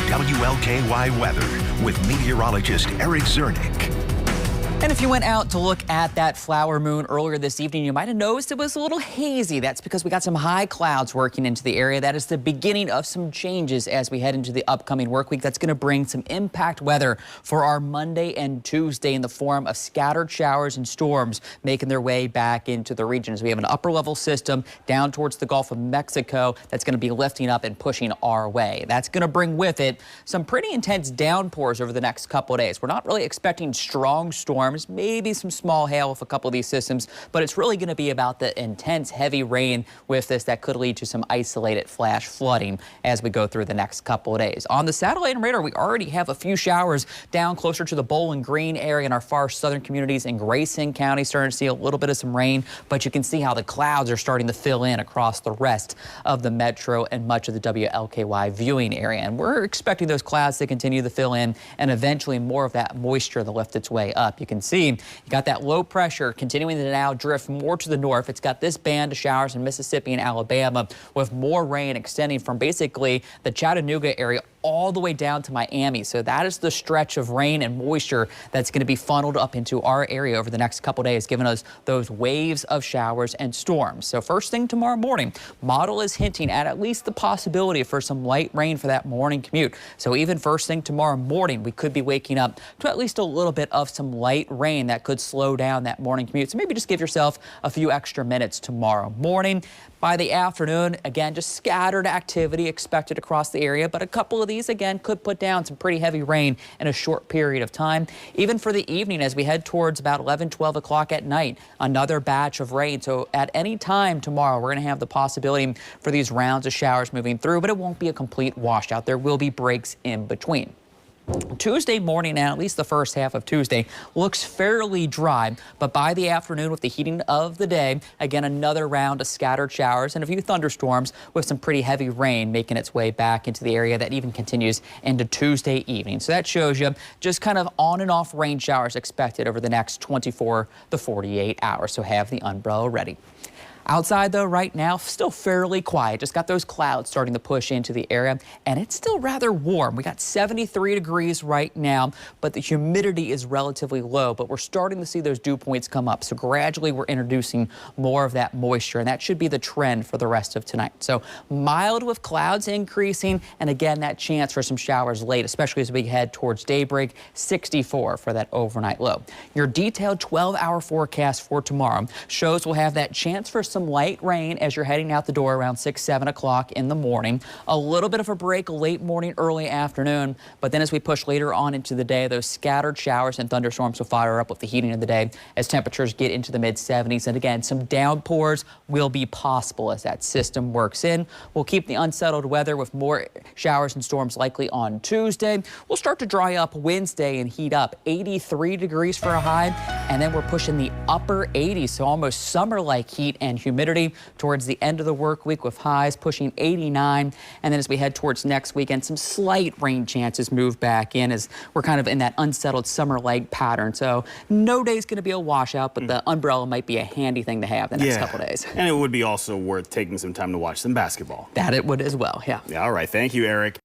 WLKY weather with meteorologist Eric Zernick. And if you went out to look at that flower moon earlier this evening, you might have noticed it was a little hazy. That's because we got some high clouds working into the area. That is the beginning of some changes as we head into the upcoming work week. That's going to bring some impact weather for our Monday and Tuesday in the form of scattered showers and storms making their way back into the region as we have an upper level system down towards the Gulf of Mexico that's going to be lifting up and pushing our way. That's going to bring with it some pretty intense downpours over the next couple of days. We're not really expecting strong storms. Maybe some small hail with a couple of these systems, but it's really going to be about the intense heavy rain with this that could lead to some isolated flash flooding as we go through the next couple of days. On the satellite and radar, we already have a few showers down closer to the Bowling Green area in our far southern communities in Grayson County, starting to see a little bit of some rain, but you can see how the clouds are starting to fill in across the rest of the metro and much of the WLKY viewing area. And we're expecting those clouds to continue to fill in and eventually more of that moisture to lift its way up. You can see you got that low pressure continuing to now drift more to the north. It's got this band of showers in Mississippi and Alabama with more rain extending from basically the Chattanooga area all the way down to Miami. So that is the stretch of rain and moisture that's going to be funneled up into our area over the next couple days, giving us those waves of showers and storms. So first thing tomorrow morning, model is hinting at least the possibility for some light rain for that morning commute. So even first thing tomorrow morning, we could be waking up to at least a little bit of some light rain that could slow down that morning commute. So maybe just give yourself a few extra minutes tomorrow morning. By the afternoon, again, just scattered activity expected across the area, but a couple of these, again, could put down some pretty heavy rain in a short period of time. Even for the evening, as we head towards about 11, 12 o'clock at night, another batch of rain. So at any time tomorrow, we're going to have the possibility for these rounds of showers moving through, but it won't be a complete washout. There will be breaks in between. Tuesday morning, and at least the first half of Tuesday, looks fairly dry, but by the afternoon with the heating of the day, again, another round of scattered showers and a few thunderstorms with some pretty heavy rain making its way back into the area that even continues into Tuesday evening. So that shows you just kind of on and off rain showers expected over the next 24 to 48 hours. So have the umbrella ready. Outside, though, right now, still fairly quiet. Just got those clouds starting to push into the area, and it's still rather warm. We got 73 degrees right now, but the humidity is relatively low, but we're starting to see those dew points come up. So gradually, we're introducing more of that moisture, and that should be the trend for the rest of tonight. So mild with clouds increasing, and again, that chance for some showers late, especially as we head towards daybreak, 64 for that overnight low. Your detailed 12-hour forecast for tomorrow shows we'll have that chance for some light rain as you're heading out the door around 6, 7 o'clock in the morning. A little bit of a break late morning, early afternoon, but then as we push later on into the day, those scattered showers and thunderstorms will fire up with the heating of the day as temperatures get into the mid-70s. And again, some downpours will be possible as that system works in. We'll keep the unsettled weather with more showers and storms likely on Tuesday. We'll start to dry up Wednesday and heat up 83 degrees for a high, and then we're pushing the upper 80s, so almost summer-like heat and humidity towards the end of the work week with highs pushing 89. And then as we head towards next weekend, some slight rain chances move back in as we're kind of in that unsettled summer-like pattern. So no day's going to be a washout, but the umbrella might be a handy thing to have the next couple days. And it would be also worth taking some time to watch some basketball. That it would as well, yeah. All right. Thank you, Eric.